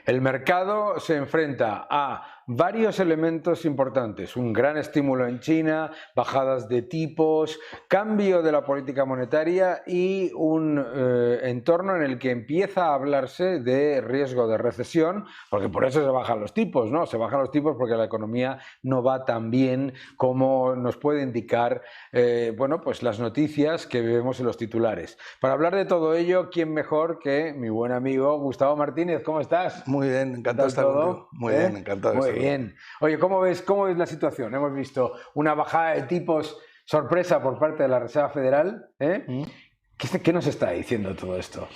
El mercado se enfrenta a varios elementos importantes: un gran estímulo en China, bajadas de tipos, cambio de la política monetaria y un entorno en el que empieza a hablarse de riesgo de recesión, porque por eso se bajan los tipos, ¿no? Se bajan los tipos porque la economía no va tan bien como nos puede indicar bueno, pues las noticias que vemos en los titulares. Para hablar de todo ello, ¿quién mejor que mi buen amigo Gustavo Martínez? ¿Cómo estás? Muy bien, encantado de estar contigo. Muy bien, encantado de estar Muy bien. Oye, ¿cómo ves la situación? Hemos visto una bajada de tipos sorpresa por parte de la Reserva Federal. ¿Qué nos está diciendo todo esto?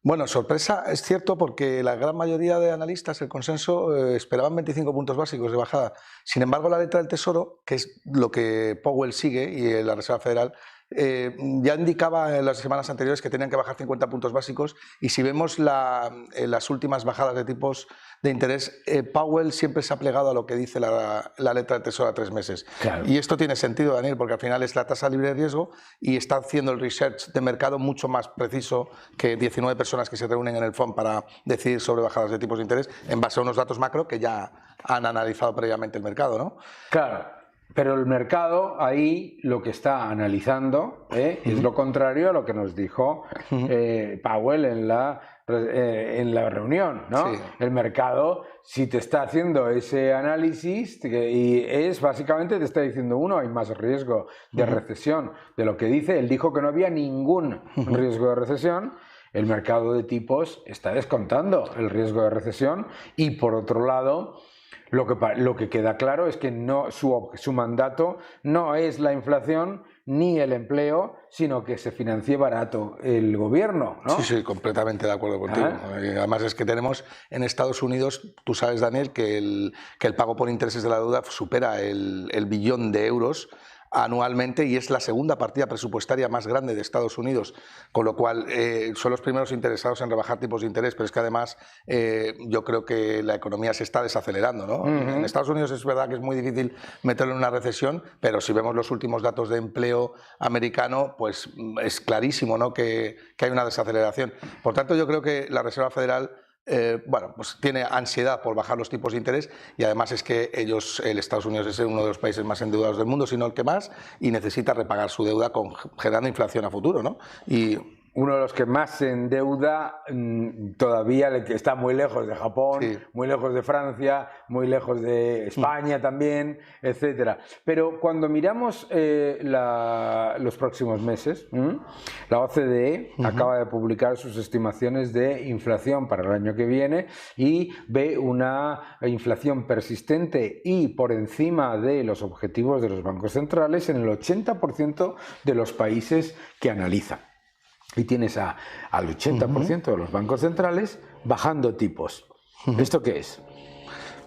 Bueno, sorpresa es cierto, porque la gran mayoría de analistas, el consenso, esperaban 25 puntos básicos de bajada. Sin embargo, la letra del Tesoro, que es lo que Powell sigue y la Reserva Federal, ya indicaba en las semanas anteriores que tenían que bajar 50 puntos básicos, y si vemos las últimas bajadas de tipos de interés, Powell siempre se ha plegado a lo que dice la letra del Tesoro a 3 meses. Claro. Y esto tiene sentido, Daniel, porque al final es la tasa libre de riesgo y está haciendo el research de mercado mucho más preciso que 19 personas que se reúnen en el FOM para decidir sobre bajadas de tipos de interés en base a unos datos macro que ya han analizado previamente el mercado, ¿no? Claro. Pero el mercado ahí lo que está analizando es lo contrario a lo que nos dijo Powell en la reunión, ¿no? Sí. El mercado, si te está haciendo ese análisis, y básicamente te está diciendo, uno, hay más riesgo de recesión de lo que dice. Él dijo que no había ningún riesgo de recesión. El mercado de tipos está descontando el riesgo de recesión, y por otro lado, lo que queda claro es que su mandato no es la inflación ni el empleo, sino que se financie barato el gobierno, ¿no? Sí, sí, completamente de acuerdo contigo. Además es que tenemos en Estados Unidos, tú sabes, Daniel, que el pago por intereses de la deuda supera el billón de euros anualmente, y es la segunda partida presupuestaria más grande de Estados Unidos, con lo cual son los primeros interesados en rebajar tipos de interés, pero es que además yo creo que la economía se está desacelerando, ¿no? En Estados Unidos es verdad que es muy difícil meterlo en una recesión, pero si vemos los últimos datos de empleo americano, pues es clarísimo, ¿no?, que hay una desaceleración. Por tanto, yo creo que la Reserva Federal bueno, pues tiene ansiedad por bajar los tipos de interés, y además es que Estados Unidos es uno de los países más endeudados del mundo, si no el que más, y necesita repagar su deuda generando inflación a futuro, ¿no? Y uno de los que más se endeuda todavía está muy lejos de Japón, sí, muy lejos de Francia, muy lejos de España también, etcétera. Pero cuando miramos los próximos meses, la OCDE acaba de publicar sus estimaciones de inflación para el año que viene y ve una inflación persistente y por encima de los objetivos de los bancos centrales en el 80% de los países que analizan. Y tienes al 80% de los bancos centrales bajando tipos. ¿Esto qué es?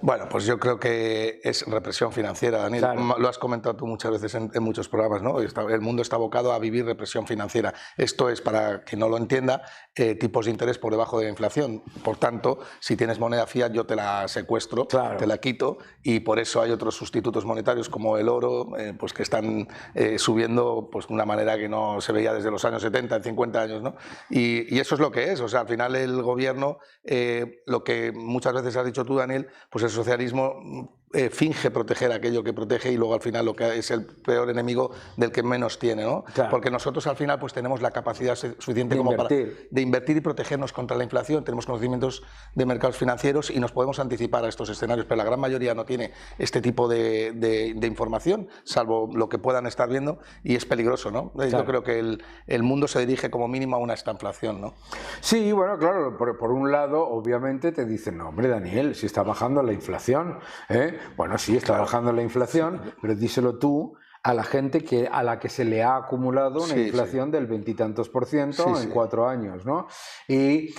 Bueno, pues yo creo que es represión financiera, Daniel. Claro. Lo has comentado tú muchas veces en muchos programas, ¿no? El mundo está abocado a vivir represión financiera. Esto es, para quien no lo entienda, tipos de interés por debajo de la inflación. Por tanto, si tienes moneda fiat, yo te la secuestro, claro, te la quito, y por eso hay otros sustitutos monetarios como el oro, pues que están subiendo pues, de una manera que no se veía desde los años 70, en 50 años, ¿no? Y eso es lo que es. O sea, al final el gobierno, lo que muchas veces has dicho tú, Daniel, pues el socialismo finge proteger aquello que protege, y luego al final lo que es el peor enemigo del que menos tiene, ¿no? Claro. Porque nosotros al final pues tenemos la capacidad suficiente de invertir y protegernos contra la inflación, tenemos conocimientos de mercados financieros y nos podemos anticipar a estos escenarios, pero la gran mayoría no tiene este tipo de información, salvo lo que puedan estar viendo, y es peligroso, ¿no? Claro. Yo creo que el mundo se dirige como mínimo a una estanflación, ¿no? Sí, bueno, claro, por un lado, obviamente te dicen, no, hombre, Daniel, si está bajando la inflación, bueno, sí, está bajando la inflación, pero díselo tú a la gente a la que se le ha acumulado una inflación del 20 y tantos % en 4 años, ¿no? Y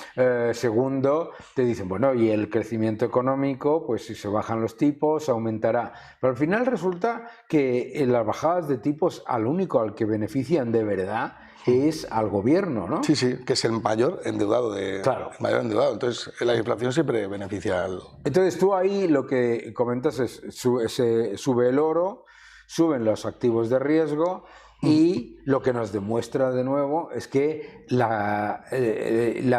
segundo, te dicen, bueno, y el crecimiento económico, pues si se bajan los tipos, aumentará. Pero al final resulta que en las bajadas de tipos al único al que benefician de verdad es al gobierno, ¿no? Sí, sí, que es el mayor endeudado. Claro. El mayor endeudado. Entonces, la inflación siempre beneficia al... Entonces, tú ahí lo que comentas es, sube el oro, suben los activos de riesgo, Y lo que nos demuestra de nuevo es que la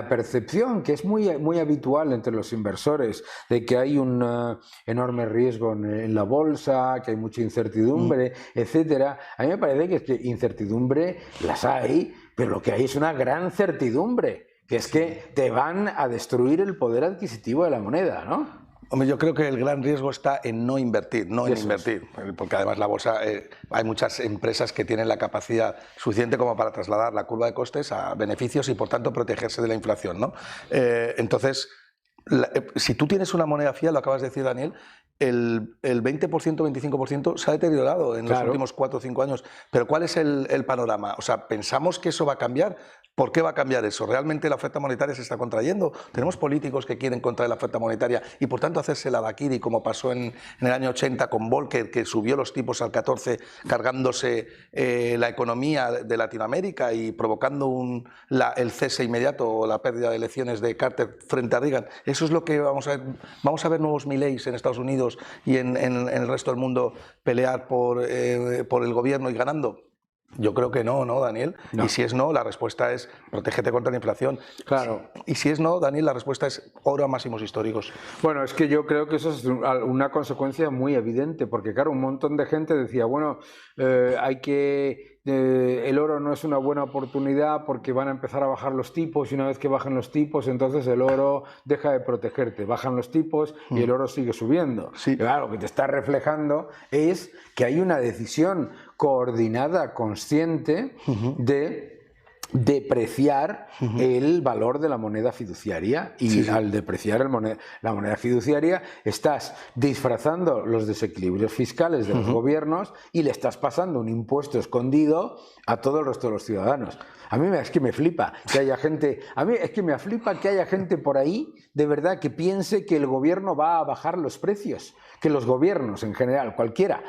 percepción, que es muy habitual entre los inversores, de que hay un enorme riesgo en la bolsa, que hay mucha incertidumbre, etcétera, a mí me parece que incertidumbre las hay, pero lo que hay es una gran certidumbre, que es que te van a destruir el poder adquisitivo de la moneda, ¿no? Hombre, yo creo que el gran riesgo está en no invertir, porque además la bolsa, hay muchas empresas que tienen la capacidad suficiente como para trasladar la curva de costes a beneficios y por tanto protegerse de la inflación, ¿no? Entonces, si tú tienes una moneda fiat, lo acabas de decir, Daniel, el 20%, 25% se ha deteriorado en los últimos 4 o 5 años. Pero ¿cuál es el panorama? O sea, ¿pensamos que eso va a cambiar? ¿Por qué va a cambiar eso? ¿Realmente la oferta monetaria se está contrayendo? ¿Tenemos políticos que quieren contraer la oferta monetaria y por tanto hacerse la daiquiri, como pasó en el año 80 con Volcker, que subió los tipos al 14 cargándose la economía de Latinoamérica y provocando el cese inmediato o la pérdida de elecciones de Carter frente a Reagan? Eso es lo que vamos a ver. Vamos a ver nuevos Mileys en Estados Unidos y en el resto del mundo pelear por el gobierno y ganando. Yo creo que no, Daniel? No. Y si es no, la respuesta es protégete contra la inflación. Claro. Y si es no, Daniel, la respuesta es oro a máximos históricos. Bueno, es que yo creo que eso es una consecuencia muy evidente, porque claro, un montón de gente decía, bueno, el oro no es una buena oportunidad porque van a empezar a bajar los tipos y una vez que bajen los tipos, entonces el oro deja de protegerte. Bajan los tipos y el oro sigue subiendo. Sí. Y claro, lo que te está reflejando es que hay una decisión coordinada, consciente, de depreciar el valor de la moneda fiduciaria y al depreciar la moneda fiduciaria estás disfrazando los desequilibrios fiscales de los gobiernos y le estás pasando un impuesto escondido a todo el resto de los ciudadanos. A mí es que me flipa que haya gente, por ahí de verdad que piense que el gobierno va a bajar los precios, que los gobiernos en general, cualquiera,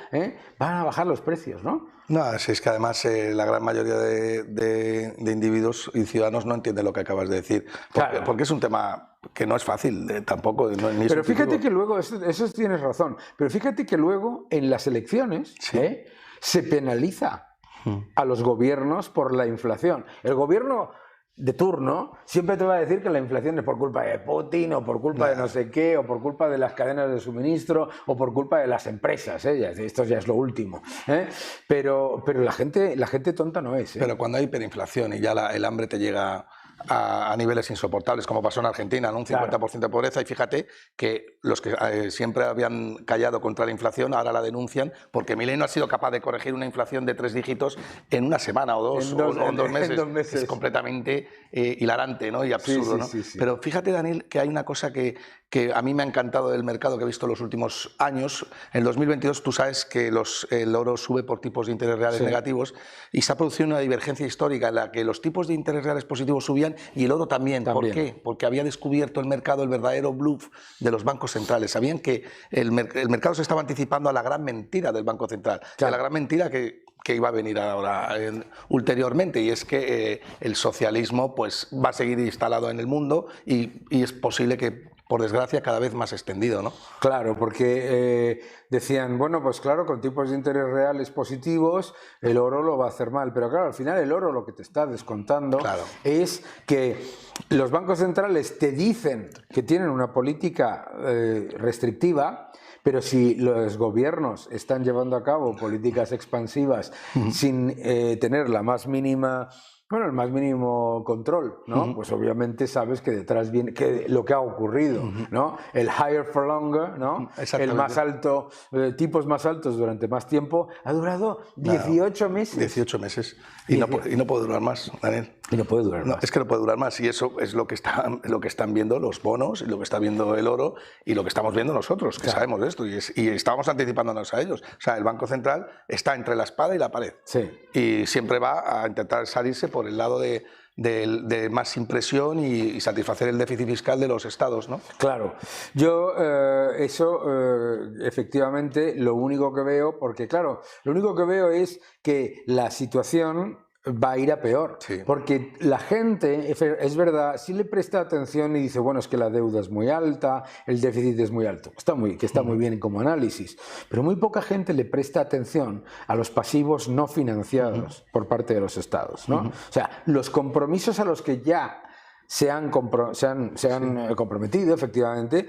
van a bajar los precios, ¿no? No, es que además la gran mayoría de individuos y ciudadanos no entienden lo que acabas de decir, porque es un tema que no es fácil tampoco. Pero fíjate que luego, eso tienes razón, pero fíjate que luego en las elecciones se penaliza a los gobiernos por la inflación. El gobierno de turno siempre te va a decir que la inflación es por culpa de Putin o por culpa de no sé qué o por culpa de las cadenas de suministro o por culpa de las empresas, esto ya es lo último, pero la gente tonta no es. Pero cuando hay hiperinflación y ya el hambre te llega a niveles insoportables, como pasó en Argentina, ¿no? Un 50% de pobreza, y fíjate que los que siempre habían callado contra la inflación ahora la denuncian porque Milei no ha sido capaz de corregir una inflación de 3 dígitos en una semana o dos meses. En 2 meses. Es completamente hilarante, ¿no? Y absurdo, ¿no? Sí. Pero fíjate, Daniel, que hay una cosa que a mí me ha encantado del mercado que he visto en los últimos años. En 2022 tú sabes que el oro sube por tipos de interés reales negativos y se ha producido una divergencia histórica en la que los tipos de interés reales positivos subían y el oro también. ¿Por qué? Porque había descubierto el mercado el verdadero bluff de los bancos centrales. Sabían que el mercado se estaba anticipando a la gran mentira del Banco Central, a la gran mentira que iba a venir ahora ulteriormente, y es que el socialismo pues va a seguir instalado en el mundo y es posible que, por desgracia, cada vez más extendido, ¿no? Claro, porque decían, bueno, pues claro, con tipos de interés reales positivos, el oro lo va a hacer mal. Pero claro, al final el oro lo que te está descontando es que los bancos centrales te dicen que tienen una política restrictiva, pero si los gobiernos están llevando a cabo políticas expansivas sin tener el más mínimo control, ¿no? Pues obviamente sabes que detrás viene lo que ha ocurrido, ¿no? El higher for longer, ¿no? El más alto, tipos más altos durante más tiempo, ha durado 18 meses. 18 meses. Y no puede durar más, Daniel. Y no puede durar más. Es que no puede durar más, y eso es lo que están viendo los bonos, y lo que está viendo el oro, y lo que estamos viendo nosotros, que sabemos de esto, y estábamos anticipándonos a ellos. O sea, el Banco Central está entre la espada y la pared. Y siempre va a intentar salirse por el lado de más impresión y satisfacer el déficit fiscal de los estados, ¿no? Claro. Yo efectivamente, lo único que veo, porque claro, lo único que veo es que la situación va a ir a peor, Sí. porque la gente, es verdad, sí le presta atención y dice, bueno, es que la deuda es muy alta, el déficit es muy alto, está muy bien como análisis, pero muy poca gente le presta atención a los pasivos no financiados por parte de los estados, ¿no? O sea, los compromisos a los que ya se han comprometido, efectivamente,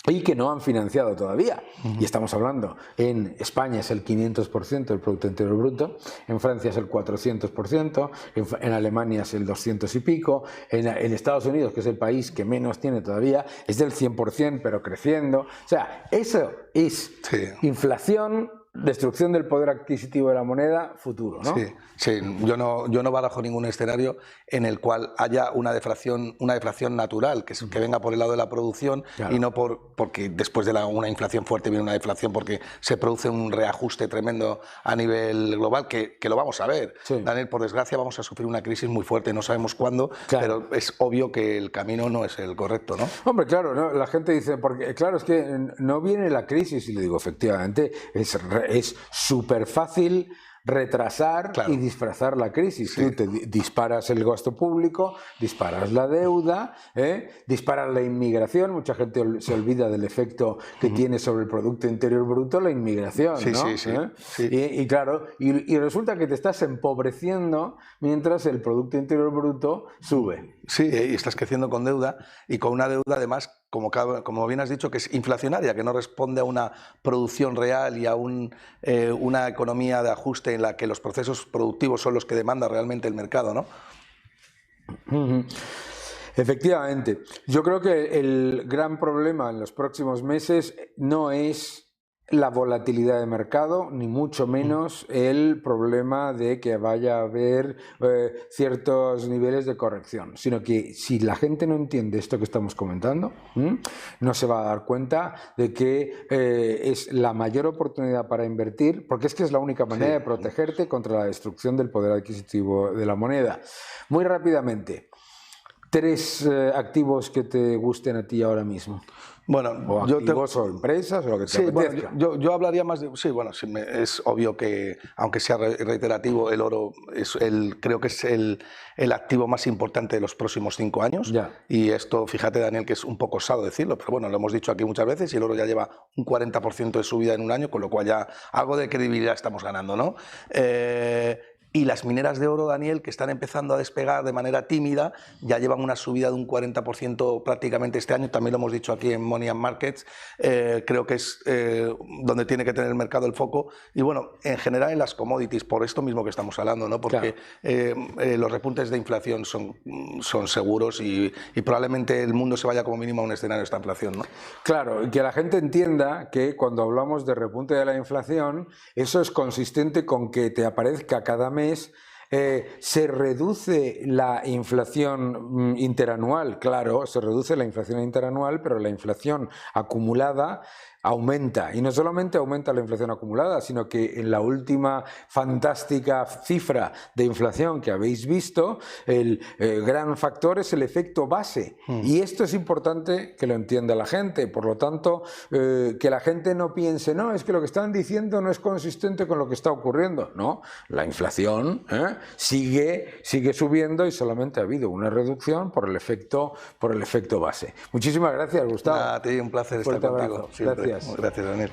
y que no han financiado todavía. Y estamos hablando, en España es el 500% del Producto Interior Bruto, en Francia es el 400%, en Alemania es el 200 y pico, en Estados Unidos, que es el país que menos tiene todavía, es del 100%, pero creciendo. O sea, eso es inflación, destrucción del poder adquisitivo de la moneda, futuro, ¿no? Sí, yo no barajo ningún escenario en el cual haya una deflación natural, que venga por el lado de la producción, y no porque después de una inflación fuerte viene una deflación porque se produce un reajuste tremendo a nivel global, que lo vamos a ver. Daniel, por desgracia vamos a sufrir una crisis muy fuerte, no sabemos cuándo, pero es obvio que el camino no es el correcto, ¿no? Hombre, claro, ¿no? La gente dice, porque claro, es que no viene la crisis, y le digo, efectivamente, es súper fácil retrasar y disfrazar la crisis. Tú te disparas el gasto público, disparas la deuda, disparas la inmigración. Mucha gente se olvida del efecto que tiene sobre el Producto Interior Bruto la inmigración, ¿no? Y claro, y resulta que te estás empobreciendo mientras el Producto Interior Bruto sube. Sí, y estás creciendo con deuda, y con una deuda además, como bien has dicho, que es inflacionaria, que no responde a una producción real y a una economía de ajuste en la que los procesos productivos son los que demanda realmente el mercado, ¿no? Efectivamente. Yo creo que el gran problema en los próximos meses no es la volatilidad de mercado, ni mucho menos el problema de que vaya a haber ciertos niveles de corrección, sino que si la gente no entiende esto que estamos comentando, no se va a dar cuenta de que es la mayor oportunidad para invertir, porque es que es la única manera de protegerte contra la destrucción del poder adquisitivo de la moneda. Muy rápidamente, 3 activos que te gusten a ti ahora mismo. Bueno, o activos o empresas o lo que te apetezca. Bueno, yo hablaría más de... es obvio que, aunque sea reiterativo, el oro creo que es el activo más importante de los próximos 5 años. Y esto, fíjate, Daniel, que es un poco osado decirlo, pero bueno, lo hemos dicho aquí muchas veces, y el oro ya lleva un 40% de subida en un año, con lo cual ya algo de credibilidad estamos ganando, ¿no? Y las mineras de oro, Daniel, que están empezando a despegar de manera tímida, ya llevan una subida de un 40% prácticamente este año, también lo hemos dicho aquí en Money and Markets, creo que es donde tiene que tener el mercado el foco, y bueno, en general en las commodities, por esto mismo que estamos hablando, ¿no? Porque los repuntes de inflación son seguros, y probablemente el mundo se vaya como mínimo a un escenario de esta inflación, ¿no? Claro, y que la gente entienda que cuando hablamos de repunte de la inflación, eso es consistente con que te aparezca cada mes se reduce la inflación interanual, claro, se reduce la inflación interanual, pero la inflación acumulada aumenta, y no solamente aumenta la inflación acumulada, sino que en la última fantástica cifra de inflación que habéis visto, el gran factor es el efecto base, y esto es importante que lo entienda la gente. Por lo tanto, que la gente no piense, no, es que lo que están diciendo no es consistente con lo que está ocurriendo. No, la inflación sigue subiendo, y solamente ha habido una reducción por el efecto base. Muchísimas gracias, Gustavo. A ti, un placer estar contigo. Gracias. Gracias, Daniel.